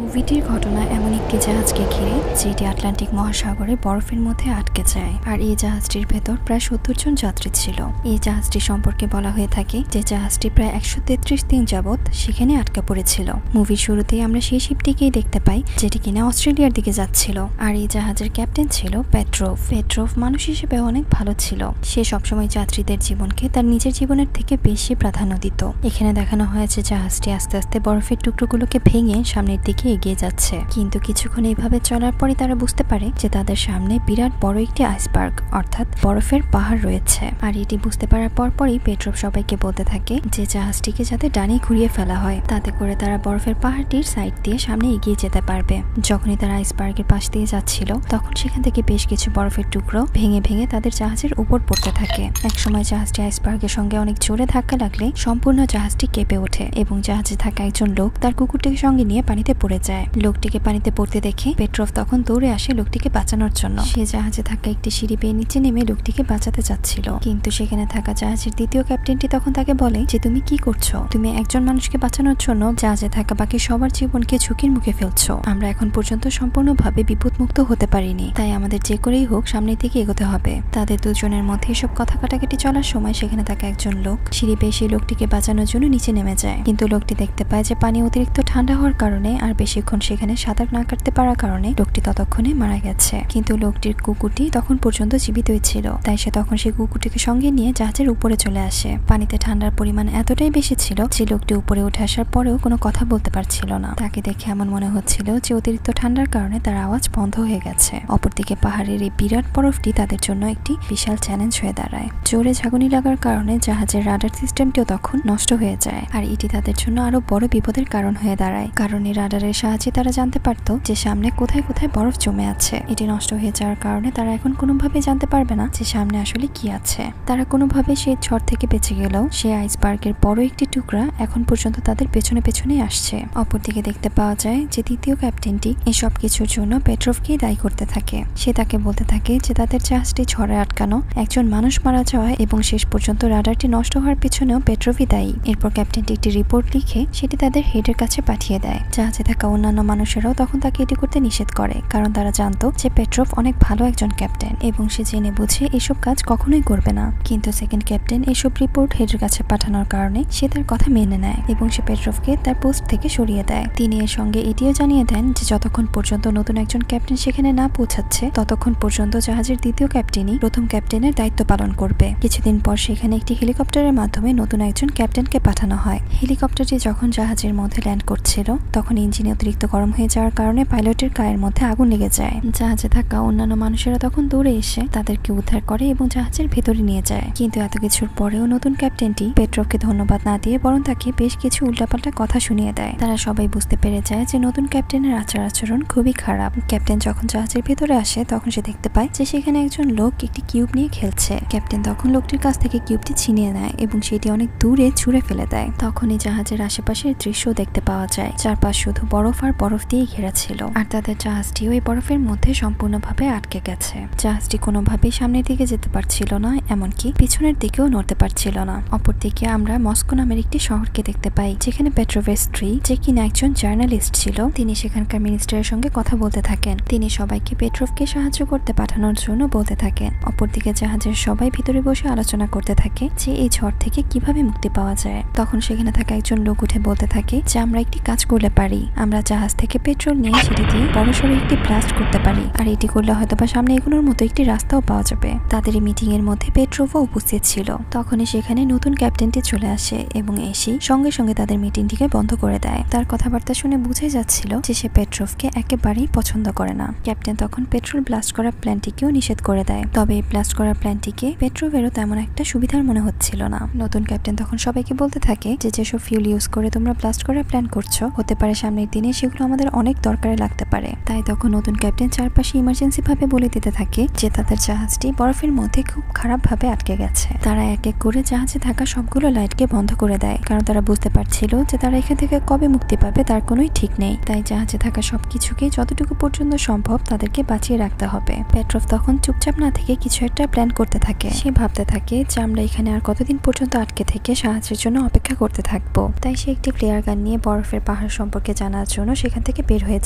মুভিটির ঘটনা এমন একটি জাহাজকে ঘিরে যেটি আটলান্টিক মহাসাগরে বরফের মধ্যে আটকে যায়, আর এই জাহাজটির ভেতর প্রায় 70 জন যাত্রী ছিল। এই জাহাজটি সম্পর্কে বলা হয়ে থাকে যে জাহাজটি প্রায় 133 দিন যাবৎ সেখানে আটকা পড়েছিল। মুভির শুরুতেই আমরা সেই শিপটিকেই দেখতে পাই যেটি কিনা অস্ট্রেলিয়ার দিকে যাচ্ছিল, আর এই জাহাজের ক্যাপ্টেন ছিল পেট্রোভ মানুষ হিসেবে অনেক ভালো ছিল। সে সবসময় যাত্রীদের জীবনকে তার নিজের জীবনের থেকে বেশি প্রাধান্য দিত। এখানে দেখানো হয়েছে জাহাজটি আস্তে আস্তে বরফের টুকরোগুলোকে ভেঙে সামনের দিকে এগিয়ে যাচ্ছে, কিন্তু কিছুক্ষণ এইভাবে চলার পরে তারা বুঝতে পারে যে তাদের সামনে বিরাট বড় একটি আইসবার্গ অর্থাৎ বরফের পাহাড় রয়েছে। আর এটি বুঝতে পারার পরপরই পেট্রোভ সবাইকে বলতে থাকে যে জাহাজটিকে যাতে ডানে ঘুরিয়ে ফেলা হয়, তাতে করে তারা বরফের পাহাড়টির সাইড দিয়ে সামনে এগিয়ে যেতে পারবে। যখনই তারা আইসবার্গের পাশ দিয়ে যাচ্ছিল তখন সেখান থেকে বেশ কিছু বরফের টুকরো ভেঙে ভেঙে তাদের জাহাজের উপর পড়তে থাকে। একসময় জাহাজটি আইসবার্গের সঙ্গে অনেক জোরে ধাক্কা লাগলে সম্পূর্ণ জাহাজটি কেঁপে ওঠে এবং জাহাজে থাকা একজন লোক তার কুকুরটিকে সঙ্গে নিয়ে পানিতে পড়ে যায়। লোকটিকে পানিতে পড়তে দেখে পেট্রোভ তখন দৌড়ে আসে লোকটিকে বাঁচানোর জন্য। সে জাহাজে থাকা একটি সিঁড়ি বেয়ে নিচে নেমে লোকটিকে বাঁচাতে চাচ্ছিল, কিন্তু সেখানে থাকা জাহাজের দ্বিতীয় ক্যাপ্টেনটি তখন তাকে বলে যে তুমি কি করছো? তুমি একজন মানুষকে বাঁচানোর জন্য জাহাজে থাকা বাকি সবার জীবনকে ঝুঁকির মুখে ফেলছো। আমরা এখন পর্যন্ত সম্পূর্ণভাবে বিপদমুক্ত হতে পারিনি, তাই আমাদের যে করেই হোক সামনের দিকে এগোতে হবে। তাদের দুজনের মধ্যে এসব কথা কাটাকাটি চলার সময় সেখানে থাকা একজন লোক সিঁড়ি বেয়ে সেই লোকটিকে বাঁচানোর জন্য নিচে নেমে যায়, কিন্তু লোকটি দেখতে পায় যে পানি অতিরিক্ত ঠান্ডা হওয়ার কারণে আর বেশিক্ষণ সেখানে সাঁতার না কাটতে পারার কারণে লোকটি ততক্ষণে মারা গেছে। কিন্তু লোকটির কুকুরটি তখন পর্যন্ত জীবিতই ছিল, তাই সে তখন সেই কুকুরটিকে সঙ্গে নিয়ে জাহাজের উপরে চলে আসে। পানিতে ঠান্ডার পরিমাণ এতটাই বেশি ছিল যে লোকটি উপরে উঠে আসার পরেও কোনো কথা বলতে পারছিল না। তাকে দেখে এমন মনে হচ্ছিল যে অতিরিক্ত ঠান্ডার কারণে তার আওয়াজ বন্ধ হয়ে গেছে। অপরদিকে পাহাড়ের এই বিরাট বরফটি তাদের জন্য একটি বিশাল চ্যালেঞ্জ হয়ে দাঁড়ায়। জোরে ঝাঁকুনি লাগার কারণে জাহাজের রাডার সিস্টেমটিও তখন নষ্ট হয়ে যায়, আর এটি তাদের জন্য আরো বড় বিপদের কারণ হয়ে দাঁড়ায়, কারণ এই রাডারের সাহায্যে তারা জানতে পারত যে সামনে কোথায় কোথায় বরফ জমে আছে। এটি নষ্ট হয়ে যাওয়ার কারণে তারা এখন কোনোভাবে জানতে পারবে না যে সামনে আসলে কি আছে। তারা কোনোভাবে সেই ঝড় থেকে বেঁচে গেলেও সেই আইসবার্গের বড় একটি টুকরা এখন পর্যন্ত তাদের পেছনে পেছনেই আসছে। অপরদিকে দেখতে পাওয়া যায় যে তৃতীয় ক্যাপ্টেনটি এসব কিছুর জন্য পেট্রোভকেই দায়ী করতে থাকে। সে তাকে বলতে থাকে যে তাদের জাহাজটি ঝড়ে আটকানো, একজন মানুষ মারা যাওয়া এবং শেষ পর্যন্ত রাডারটি নষ্ট হওয়ার পেছনেও পেট্রোভই দায়ী। এরপর ক্যাপ্টেনটি একটি রিপোর্ট লিখে সেটি তাদের হেডের কাছে পাঠিয়ে দেয়। জাহাজে থাকা অন্যান্য মানুষেরাও তখন তাকে এটি করতে নিষেধ করে, কারণ তারা জানতো যে পেট্রোভ অনেক ভালো একজন ক্যাপ্টেন এবং সে জেনে বুঝে এসব কাজ কখনোই করবে না। কিন্তু সেকেন্ড ক্যাপ্টেন এসব রিপোর্ট হেডের কাছে পাঠানোর কারণে সে তার কথা মেনে নেয় এবং সে পেট্রোভকে তার পোস্ট থেকে সরিয়ে দেয়। তিনি এর সঙ্গে এটিও জানিয়ে দেন যে যতক্ষণ পর্যন্ত নতুন একজন ক্যাপ্টেন সেখানে না পৌঁছাচ্ছে ততক্ষণ পর্যন্ত জাহাজের দ্বিতীয় ক্যাপ্টেনই প্রথম ক্যাপ্টেনের দায়িত্ব পালন করবে। কিছুদিন পর সেখানে একটি হেলিকপ্টারের মাধ্যমে নতুন একজন ক্যাপ্টেনকে পাঠানো হয়। হেলিকপ্টারটি যখন জাহাজের মধ্যে ল্যান্ড করছিল তখন ইঞ্জিনে অতিরিক্ত গরম হয়ে যাওয়ার কারণে পাইলটের গায়ের মধ্যে আগুন লেগে যায়। জাহাজে থাকা অন্যান্য মানুষেরা তখন দৌড়ে এসে তাদেরকে উদ্ধার করে এবং জাহাজের ভেতরে নিয়ে যায়। কিন্তু এত কিছুর পরেও নতুন ক্যাপ্টেনটি পেট্রোভকে ধন্যবাদ না দিয়ে বরং তাকে বেশ কিছু উল্টাপাল্টা কথা শুনিয়ে দেয়। তারা সবাই বুঝতে পেরে যায় যে নতুন ক্যাপ্টেনের আচরণ খুবই খারাপ। ক্যাপ্টেন যখন জাহাজের ভেতরে আসে তখন সে দেখতে পায় যে সেখানে একজন লোক একটি কিউব নিয়ে খেলছে। ক্যাপ্টেন তখন লোকটির কাছ থেকে কিউবটি ছিনিয়ে নেয় এবং সেটি অনেক দূরে ছুঁড়ে ফেলে দেয়। তখনই জাহাজের আশেপাশের দৃশ্য দেখতে পাওয়া যায়, চারপাশ শুধু বরফ আর বরফ দিয়ে ঘেরা ছিল, আর তাদের জাহাজটিও এই বরফের মধ্যে সম্পূর্ণভাবে আটকে গেছে। জাহাজটি কোনোভাবেই সামনের দিকে যেতে পারছিল না, এমনকি পিছনের দিকেও নড়তে পারছিল না। অপরদিকে আমরা মস্কো নামের একটি শহরকে দেখতে পাই, যেখানে পেট্রোভের স্ত্রী, যে কিনা একজন জার্নালিস্ট ছিল, তিনি সেখানকার মিনিস্টারের সঙ্গে কথা বলতে থাকেন। তিনি সবাইকে পেট্রোভকে সাহায্য করতে পাঠানোর জন্য বলতে থাকেন। অপরদিকে জাহাজের সবাই ভিতরে বসে আলোচনা করতে থাকে যে এই ঝড় থেকে কিভাবে মুক্তি পাওয়া যায়। তখন সেখানে থাকা একজন লোক উঠে বলতে থাকে যে আমরা একটি কাজ করলে পারি, আমরা জাহাজ থেকে পেট্রোল নিয়ে সেটি দিয়ে বড়সড় একটি ব্লাস্ট করতে পারি, আর এটি করলে হয়তো বা সামনে এগুলোর মতো একটি রাস্তাও পাওয়া যাবে। তাদের এই মিটিং এর মধ্যে পেট্রোভও উপস্থিত ছিল। তখনই সেখানে নতুন ক্যাপ্টেনটি চলে আসে এবং এসে সঙ্গে সঙ্গে তাদের মিটিংটিকে বন্ধ করে দেয়। তার কথাবার্তা শুনে বুঝে যাচ্ছিল যে সে পেট্রোভকে একেবারেই পছন্দ করে না। ক্যাপ্টেন তখন পেট্রোল ব্লাস্ট করার প্ল্যানটিকেও নিষেধ করে দেয়, তবে এই ব্লাস্ট করার প্ল্যানটিকে পেট্রোভেরও তেমন একটা সুবিধার মনে হচ্ছিল না। নতুন ক্যাপ্টেন তখন সবাইকে বলতে থাকে যে যেসব ফিউল ইউজ করে তোমরা ব্লাস্ট করার প্ল্যান করছো, হতে পারে সামনের দিনে সেগুলো আমাদের অনেক দরকারে লাগতে পারে। তাই তখন নতুন ক্যাপ্টেন চারপাশে ইমার্জেন্সি ভাবে বলে দিতে থাকে যে তাদের জাহাজটি বরফের মধ্যে খুব খারাপ ভাবে আটকে গেছে। তারা এক এক করে জাহাজে থাকা সবগুলো লাইটকে বন্ধ করে দেয়, কারণ তারা বুঝতে পারছিল যে তারা এখান থেকে কবে মুক্তি পাবে তার কোনোই ঠিক নেই। তাই জাহাজে থাকা সবকিছুকে যতটুকু পর্যন্ত সম্ভব তাদেরকে বাঁচিয়ে রাখতে হবে। পেট্রোভ তখন চুপচাপ না থেকে কিছু একটা প্ল্যান করতে থাকে। সে ভাবতে থাকে যে আমরা এখানে আর কতদিন পর্যন্ত আটকে থেকে সাহায্যের জন্য অপেক্ষা করতে থাকবো। তাই সে একটি ফ্লেয়ার গান নিয়ে বরফের পাহাড় সম্পর্কে জানার জন্য সেখান থেকে বের হয়ে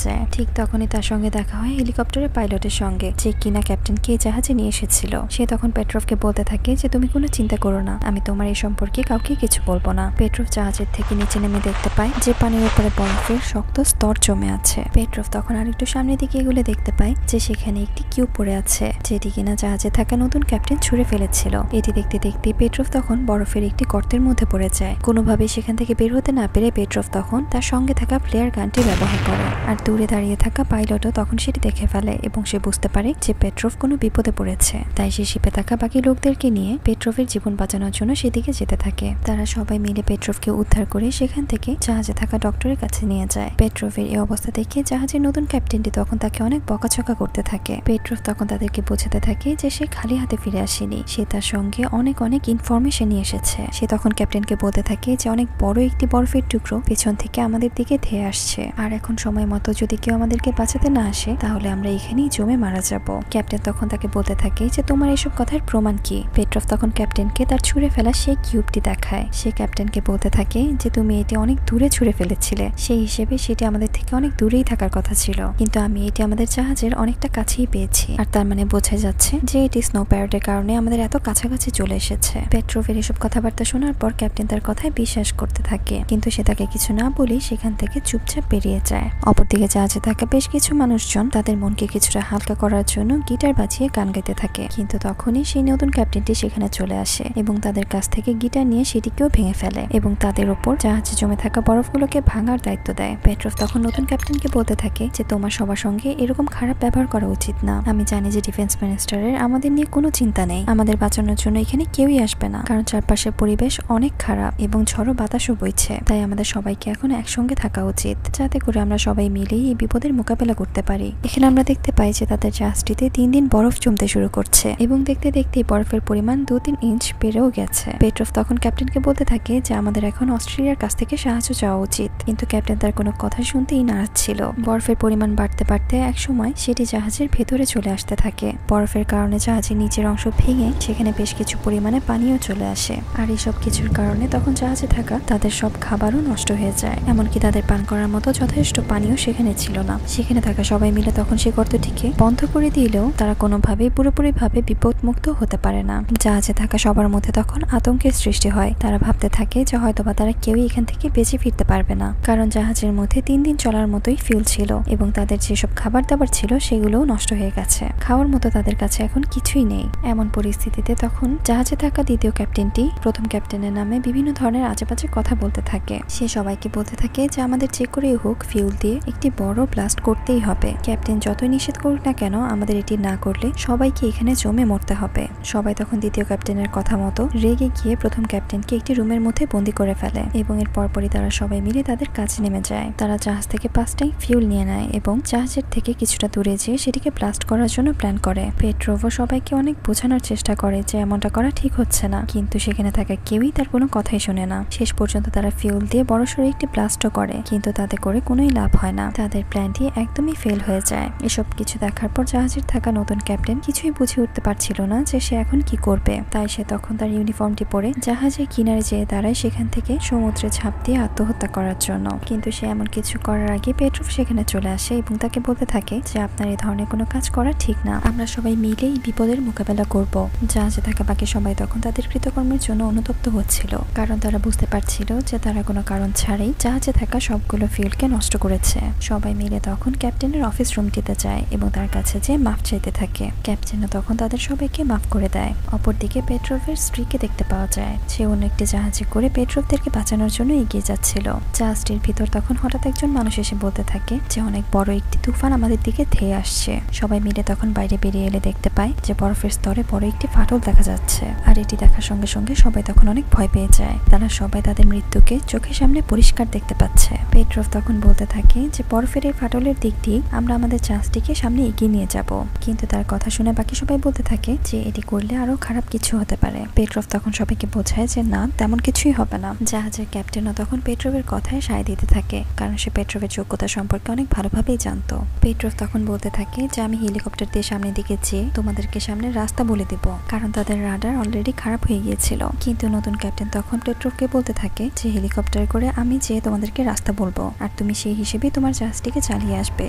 যায়। ঠিক তখনই তার সঙ্গে দেখা হয় হেলিকপ্টারের পাইলটের সঙ্গে, যে কিনা ক্যাপ্টেনকে এই জাহাজে নিয়ে এসেছিল। সে তখন পেট্রোভকে বলতে থাকে যে তুমি কোনো চিন্তা করো না, আমি তোমার এই সম্পর্কে কাউকে কিছু বলবো না। পেট্রোভ জাহাজের থেকে নিচে নেমে দেখতে পায় যে পানির উপরে বরফের শক্ত স্তর জমে আছে। পেট্রোভ তখন আরেকটু সামনের দিকে এগুলো দেখতে পায় যে সেখানে একটি কিউব পড়ে আছে, যেটি কিনা জাহাজে থাকা নতুন ক্যাপ্টেন ছুঁড়ে ফেলেছিল। এটি দেখতে দেখতে পেট্রোভ তখন বরফের একটি গর্তের মধ্যে পড়ে যায়। কোনোভাবেই সেখান থেকে বের হতে না পেরে পেট্রোভ তখন তার সঙ্গে থাকা ফ্লেয়ার গানটি ব্যবহার করে। আর দূরে দাঁড়িয়ে থাকা পাইলটও তখন সেটি দেখে ফেলে এবং সে বুঝতে পারে যে পেট্রোভ কোনো বিপদে পড়েছে। তাই সে শিপে থাকা বাকি লোকদেরকে নিয়ে পেট্রোভের জীবন বাঁচানোর জন্য সেদিকে যেতে থাকে। তারা সবাই মিলে পেট্রোভকে উদ্ধার করে সেখান থেকে জাহাজে থাকা ডক্টরের কাছে নিয়ে যায়। পেট্রোভের এই অবস্থা দেখে জাহাজের নতুন ক্যাপ্টেনটি তখন তাকে অনেক বকাঝকা করতে থাকে। পেট্রোভ তখন তাদেরকে বোঝাতে থাকে যে সে খালি হাতে ফিরে আসেনি, সে তার সঙ্গে অনেক ইনফরমেশন নিয়ে এসেছে। সে তখন ক্যাপ্টেনকে বলতে থাকে যে অনেক বড় একটি বরফের টুকরো পেছন থেকে আমাদের দিকে ধেয়ে আসছে, আর এখন সময় মতো যদি কেউ আমাদেরকে বাঁচাতে না আসে তাহলে আমরা এখানেই জমে মারা যাব। ক্যাপ্টেন তখন তাকে বলতে থাকে যে তোমার এসব কথার প্রমাণ কি? পেট্রোভ তখন ক্যাপ্টেনকে তার ছুঁড়ে ফেলা সেই কিউবটি দেখায়। সে ক্যাপ্টেনকে বলতে থাকে যে তুমি এটি অনেক দূরে ছুঁড়ে ফেলেছিলে, সেই হিসেবে সেটি আমাদের থেকে অনেক দূরেই থাকার কথা ছিল, কিন্তু আমি এটি আমাদের জাহাজের অনেকটা কাছেই পেয়েছি। আর তার মানে বোঝা যাচ্ছে যে এটি স্নো প্যারেডের কারণে আমাদের এত কাছাকাছি চলে এসেছে। পেট্রোভের এসব কথাবার্তা শোনার পর ক্যাপ্টেন তার কথায় বিশ্বাস করতে থাকে, কিন্তু সে তাকে কিছু না বলেই সেখান থেকে চুপচাপ বেরিয়ে যায়। অপরদিকে জাহাজে থাকা বেশ কিছু মানুষজন তাদের মনকে কিছুটা হালকা করার জন্য গিটার বাজিয়ে গান গাইতে থাকে, কিন্তু তখনই সেই নতুন ক্যাপ্টেনটি সেখানে চলে আসে এবং তাদের কাছ থেকে গিটার নিয়ে সেটিকেও ভেঙে ফেলে এবং তাদের ওপর জাহাজে জমে থাকা বরফগুলোকে ভাঙার দায়িত্ব দেয়। পেট্রোভ তখন নতুন ক্যাপ্টেনকে বলতে থাকে যে তোমার সবার সঙ্গে এরকম খারাপ ব্যবহার করা উচিত না। আমি জানি যে ডিফেন্স মিনিস্টারের আমাদের নিয়ে কোনো চিন্তা নেই, আমাদের বাঁচানোর জন্য এখানে কেউই আসবে না, কারণ চারপাশের পরিবেশ অনেক খারাপ এবং ঝড়ো বাতাসও বইছে। তাই আমাদের সবাইকে এখন একসঙ্গে থাকা উচিত, যাতে করে আমরা সবাই মিলেই এই বিপদের মোকাবেলা করতে পারি। এখানে আমরা দেখতে পাই যে তাদের জাহাজটিতে দিন দিন বরফ জমতে শুরু করছে এবং দেখতে দেখতে বরফের পরিমাণ 2-3 ইঞ্চ বেড়েও গেছে। পেট্রোভ তখন ক্যাপ্টেনকে বলতে থাকে যে আমাদের এখন অস্ট্রেলিয়ার কাছ থেকে সাহায্য চাওয়া উচিত, কিন্তু ক্যাপ্টেন তার কোনো কথা শুনতেই নারাজ ছিল। বরফের পরিমাণ বাড়তে বাড়তে একসময় সেটি জাহাজের ভেতরে চলে আসতে থাকে। বরফের কারণে জাহাজের নিচের অংশ ভেঙে সেখানে বেশ কিছু পরিমাণে পানিও চলে আসে, আর এইসব কিছুর কারণে তখন জাহাজে থাকা তাদের সব খাবারও নষ্ট হয়ে যায়, এমনকি তাদের পান করার মতো যথেষ্ট পানিও সেখানে ছিল না। সেখানে থাকা সবাই মিলে তখন সেই গর্তটিকে বন্ধ করে দিলেও তারা কোনোভাবেই পুরোপুরিভাবে বিপদমুক্ত হতে পারে না। জাহাজে থাকা সবার মধ্যে তখন আতঙ্কের সৃষ্টি হয়। তারা ভাবতে থাকে যে হয়তোবা তারা কেউই এখান থেকে বেঁচে ফিরতে পারবে না, কারণ জাহাজের মধ্যে 3 দিন চলার মতোই ফিউল ছিল এবং তাদের যেসব খাবার দাবার ছিল সেগুলোও নষ্ট হয়ে গেছে। খাওয়ার মতো তাদের কাছে এখন কিছুই নেই। এমন পরিস্থিতিতে তখন জাহাজে থাকা দ্বিতীয় ক্যাপ্টেনটি প্রথম ক্যাপ্টেনের নামে বিভিন্ন ধরনের আজেবাজে কথা বলতে থাকে। সে সবাইকে বলতে থাকে যে আমাদের যে করেই হোক ফিউল দিয়ে একটি বড় ব্লাস্ট করতেই হবে। ক্যাপ্টেন যতই নিষেধ করুক না কেন আমাদের এটি না করলে সবাইকে এখানে জমে মরতে হবে। সবাই তখন দ্বিতীয় ক্যাপ্টেনের কথা মতো রেগে গিয়ে প্রথম ক্যাপ্টেনকে একটি রুমের মধ্যে বন্দি করে ফেলে এবং এর পরপরই তারা সবাই মিলে তাদের কাজে নেমে যায়। তারা জাহাজ থেকে 5 ট্যাঙ্ক ফিউল নিয়ে নেয় এবং জাহাজের থেকে কিছুটা দূরে যেয়ে সেটিকে ব্লাস্ট করার জন্য প্ল্যান করে। পেট্রোভও সবাইকে অনেক বোঝানোর চেষ্টা করে যে এমনটা করা ঠিক হচ্ছে না, কিন্তু সেখানে থাকা কেউই তার কোনো কথাই শুনে না। শেষ পর্যন্ত তারা ফিউল দিয়ে বড়সড় একটি ব্লাস্টও করে, কিন্তু তাতে করে কোনোই লাভ হয় না। তাদের প্ল্যানটি একদমই ফেল হয়ে যায়। এসব কিছু দেখার পর জাহাজের থাকা নতুন ক্যাপ্টেন কিছুই বুঝে উঠতে পারছিল না যে সে এখন কি করবে। তাই সে তখন তার ইউনিফর্মটি পরে জাহাজের কিনারে যেয়ে দাঁড়ায় সেখান থেকে সমুদ্রে ঝাঁপ দিয়ে আত্মহত্যা করার জন্য। কিন্তু সে এমন কিছু করার আগে পেট্রোভ সেখানে চলে আসে এবং তাকে বলতে থাকে যে আপনার এই ধরনের কোনো কাজ করা ঠিক না, আমরা সবাই মিলে এই বিপদের মোকাবেলা করব। জাহাজে থাকা বাকি সবাই তখন তাদের কৃতকর্মের জন্য অনুতপ্ত হচ্ছিল, কারণ তারা বুঝতে পারছিল যে তারা কোনো কারণ ছাড়াই জাহাজে থাকা সবগুলো ফিউলকে নষ্ট করেছে। সবাই মিলে তখন ক্যাপ্টেনের অফিস রুমটিতে যায় এবং তার কাছে যে মাফ চাইতে থাকে। ক্যাপ্টেনও তখন তাদের সবাইকে মাফ করে দেয়। অপরদিকে পেট্রোভের স্ত্রীকে দেখতে পাওয়া যায়, সে অন্য একটি জাহাজে করে পেট্রোভদেরকে বাঁচানোর জন্য এগিয়ে যাচ্ছিল। জাহাজটির ভিতর তখন হঠাৎ একজন মানুষ এসে বলতে থাকে যে অনেক বড় একটি তুফান আমাদের দিকে ধেয়ে আসছে। সবাই মিলে তখন বাইরে বেরিয়ে এলে দেখতে পায় যে বরফের স্তরে বড় একটি ফাটল দেখা যাচ্ছে, আর এটি দেখার সঙ্গে সঙ্গে সবাই তখন অনেক ভয় পেয়ে যায়। তারা সবাই তাদের মৃত্যুকে চোখের সামনে পরিষ্কার দেখতে পাচ্ছে। পেট্রোভ তখন বলতে থাকে যে বরফের এই ফাটলের দিক দিয়ে আমরা আমাদের জাহাজটিকে সামনে এগিয়ে নিয়ে যাব, কিন্তু তার কথা শুনে বাকি সবাই বলতে থাকে যে এটি করলে আরো খারাপ কিছু হতে পারে। পেট্রোভ তখন সবাইকে বোঝায় যে না, তেমন কিছুই হবে না। জাহাজের ক্যাপ্টেনও তখন পেট্রোভের কথায় সায় দিতে থাকে, কারণ সে পেট্রোভের যোগ্যতা সম্পর্কে অনেক ভালোভাবেই জানতো। পেট্রোভ তখন বলতে থাকে যে আমি হেলিকপ্টার দিয়ে সামনের দিকে যেয়ে তোমাদেরকে সামনে রাস্তা বলে দিব, কারণ তাদের রাডার অলরেডি খারাপ হয়ে গিয়েছিল। কিন্তু নতুন ক্যাপ্টেন তখন পেট্রোভকে বলতে থাকে যে হেলিকপ্টার করে আমি যেয়ে তোমাদেরকে রাস্তা বলবো, আর আর তুমি সেই হিসেবে তোমার জাহাজটিকে চালিয়ে আসবে,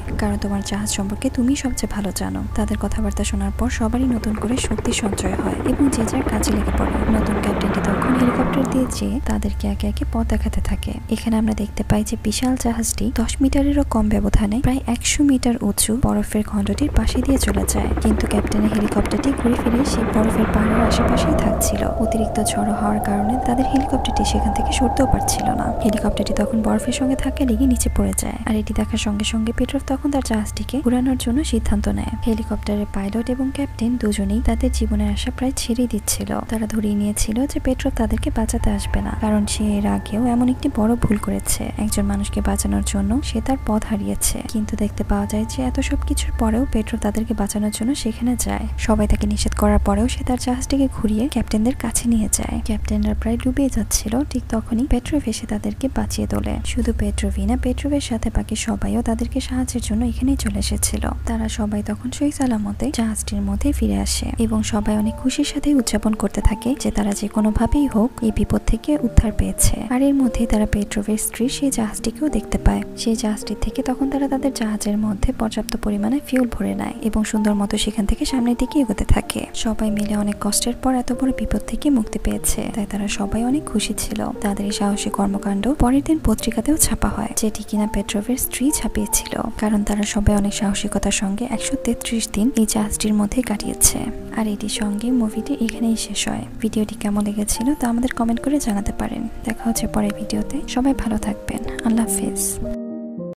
কারণ তোমার জাহাজ সম্পর্কে তুমি সবচেয়ে ভালো জানো। তাদের কথাবার্তা শোনার পর সবারই নতুন করে শক্তি সঞ্চয় হয় এবং যে যার কাজে লেগে পড়ে। নতুন ক্যাপ্টেনটি তখন হেলিকপ্টার দিয়ে যেয়ে তাদেরকে একে একে পথ দেখাতে থাকে। এখানে আমরা দেখতে পাই যে বিশাল জাহাজটি 10 মিটারেরও কম ব্যবধানে প্রায় 100 মিটার উঁচু বরফের খণ্ডটির পাশে দিয়ে চলে যায়, কিন্তু ক্যাপ্টেনের হেলিকপ্টারটি ঘুরে ফিরে সেই বরফের পাহাড়ের আশেপাশেই থাকছিল। অতিরিক্ত ঝড়ো হওয়ার কারণে তাদের হেলিকপ্টারটি সেখান থেকে সরতেও পারছিল না। হেলিকপ্টারটি তখন বরফের সঙ্গে ধাক্কা লেগে নিচে পড়ে যায়, আর এটি দেখার সঙ্গে সঙ্গে পেট্রভ তখন তার জাহাজটিকে ঘুরানোর জন্য সিদ্ধান্ত নেয়। হেলিকপ্টারের পাইলট এবং ক্যাপ্টেন দুজনেই তাদের জীবনের আশা প্রায় ছেড়েই দিচ্ছিল। তারা ধরিয়ে নিয়েছিল যে পেট্রভ তাদেরকে বাঁচাতে আসবে না, কারণ সে এর আগেও এমন একটি বড় ভুল করেছে। একজন মানুষকে বাঁচানোর জন্য সে তার পথ হারিয়েছে। কিন্তু দেখতে পাওয়া যায় যে এত সব কিছুর পরেও পেট্রভ তাদেরকে বাঁচানোর জন্য সেখানে যায়। সবাই তাকে নিষেধ করার পরেও সে তার জাহাজটিকে ঘুরিয়ে ক্যাপ্টেনদের কাছে নিয়ে যায়। ক্যাপ্টেনরা প্রায় ডুবে যাচ্ছিল, ঠিক তখনই পেট্রভ এসে তাদেরকে বাঁচিয়ে তোলে। শুধু পেট্রভই না, পেট্রভের সাথে বাকি সবাইও তাদেরকে সাহায্যের জন্য এখানেই চলে এসেছিল। তারা সবাই তখন সহি সালামতে জাহাজটির মধ্যে ফিরে আসে এবং সবাই অনেক খুশির সাথে উদযাপন করতে থাকে যে তারা যে কোনো ভাবেই হোক এই বিপদ থেকে উদ্ধার পেয়েছে। আর এর মধ্যেই তারা পেট্রভের স্ত্রী সেই জাহাজটিকেও দেখতে পায়। সেই জাহাজটির থেকে তখন তারা তাদের জাহাজের মধ্যে পর্যাপ্ত পরিমাণে ফিউল ভরে নেয় এবং সুন্দর মতো সেখান থেকে সামনের দিকে এগোতে থাকে। সবাই মিলে অনেক কষ্টের পর এত বড় বিপদ থেকে মুক্তি পেয়েছে, তাই তারা সবাই অনেক খুশি ছিল। তাদের এই সাহসী কর্মকাণ্ড পরের দিন পত্রিকাতেও ছাপা হয়, যেটি কিনা পেট্রভের স্ত্রী ছাপিয়েছিল, কারণ তারা সবাই অনেক সাহসিকতার সঙ্গে 133 দিন এই জাহাজটির মধ্যে কাটিয়েছে। আর এটির সঙ্গে মুভিটি এখানেই শেষ হয়। ভিডিওটি কেমন লেগেছিল তা আমাদের কমেন্ট করে জানাতে পারেন। দেখা হচ্ছে পরের ভিডিওতে। সবাই ভালো থাকবেন। আল্লাহ হাফেজ।